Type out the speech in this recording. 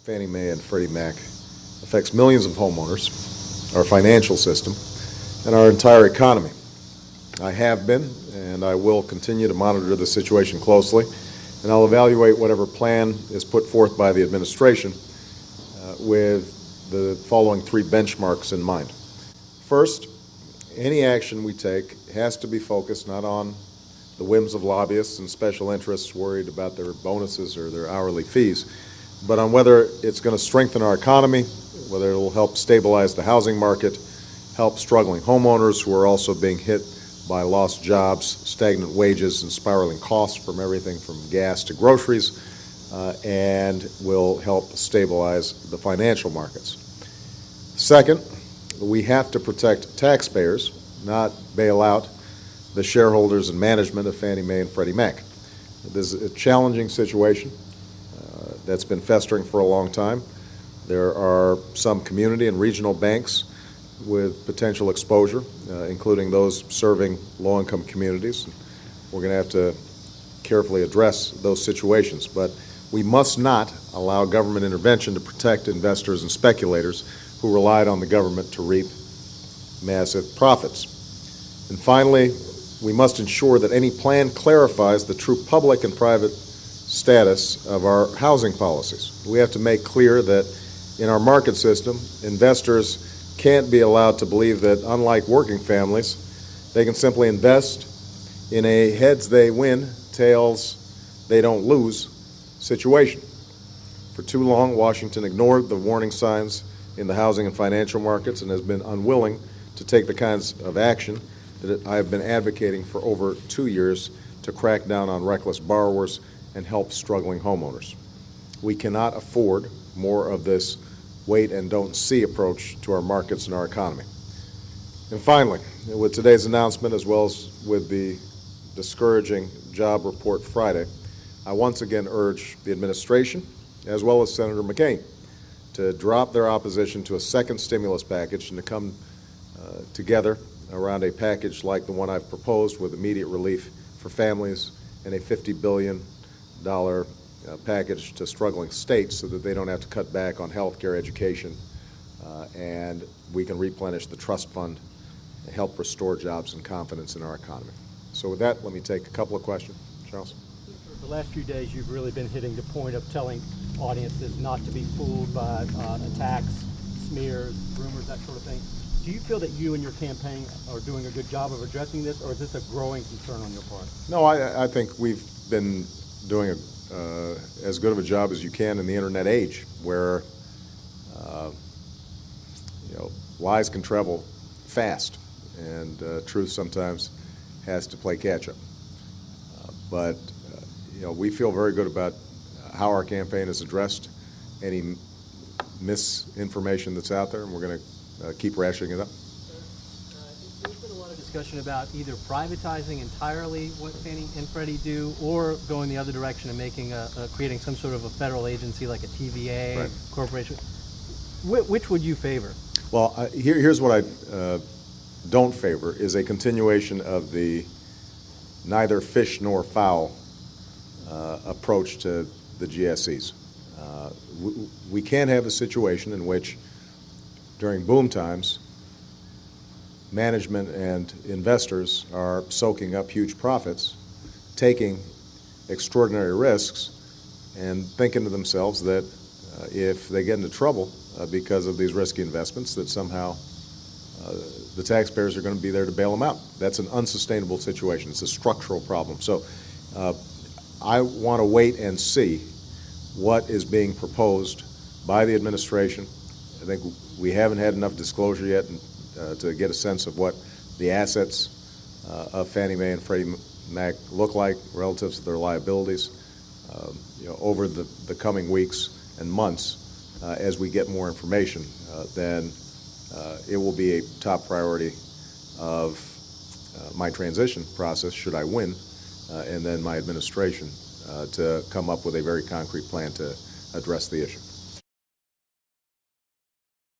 Fannie Mae and Freddie Mac affects millions of homeowners, our financial system, and our entire economy. I have been, and I will continue to monitor the situation closely, and I'll evaluate whatever plan is put forth by the administration with the following three benchmarks in mind. First, any action we take has to be focused not on the whims of lobbyists and special interests worried about their bonuses or their hourly fees, but on whether it's going to strengthen our economy, whether it will help stabilize the housing market, help struggling homeowners who are also being hit by lost jobs, stagnant wages, and spiraling costs from everything from gas to groceries, and will help stabilize the financial markets. Second, we have to protect taxpayers, not bail out the shareholders and management of Fannie Mae and Freddie Mac. This is a challenging situation that's been festering for a long time. There are some community and regional banks with potential exposure, including those serving low-income communities. We're going to have to carefully address those situations, but we must not allow government intervention to protect investors and speculators who relied on the government to reap massive profits. And finally, we must ensure that any plan clarifies the true public and private status of our housing policies. We have to make clear that in our market system, investors can't be allowed to believe that, unlike working families, they can simply invest in a heads they win, tails they don't lose situation. For too long, Washington ignored the warning signs in the housing and financial markets and has been unwilling to take the kinds of action that I have been advocating for over 2 years to crack down on reckless borrowers and help struggling homeowners. We cannot afford more of this wait and don't see approach to our markets and our economy. And finally, with today's announcement, as well as with the discouraging job report Friday, I once again urge the administration, as well as Senator McCain, to drop their opposition to a second stimulus package and to come together around a package like the one I've proposed with immediate relief for families and a $50 billion package to struggling states so that they don't have to cut back on health care, education, and we can replenish the trust fund and help restore jobs and confidence in our economy. So with that, let me take a couple of questions. Charles? For the last few days, you've really been hitting the point of telling audiences not to be fooled by attacks, smears, rumors, that sort of thing. Do you feel that you and your campaign are doing a good job of addressing this, or is this a growing concern on your part? No, I think we've been doing as good of a job as you can in the internet age, where lies can travel fast, and truth sometimes has to play catch-up. But we feel very good about how our campaign has addressed any misinformation that's out there, and we're going to keep rationing it up. There's been a lot of discussion about either privatizing entirely what Fannie and Freddie do, or going the other direction and making creating some sort of a federal agency like a TVA right. corporation. Which would you favor? Well, here's what I don't favor, is a continuation of the neither fish nor fowl approach to the GSEs. We can't have a situation in which during boom times, management and investors are soaking up huge profits, taking extraordinary risks, and thinking to themselves that if they get into trouble because of these risky investments, that somehow the taxpayers are going to be there to bail them out. That's an unsustainable situation. It's a structural problem. So I want to wait and see what is being proposed by the administration. I think we haven't had enough disclosure yet to get a sense of what the assets of Fannie Mae and Freddie Mac look like relative to their liabilities. Over the coming weeks and months, as we get more information, then it will be a top priority of my transition process, should I win, and then my administration, to come up with a very concrete plan to address the issue.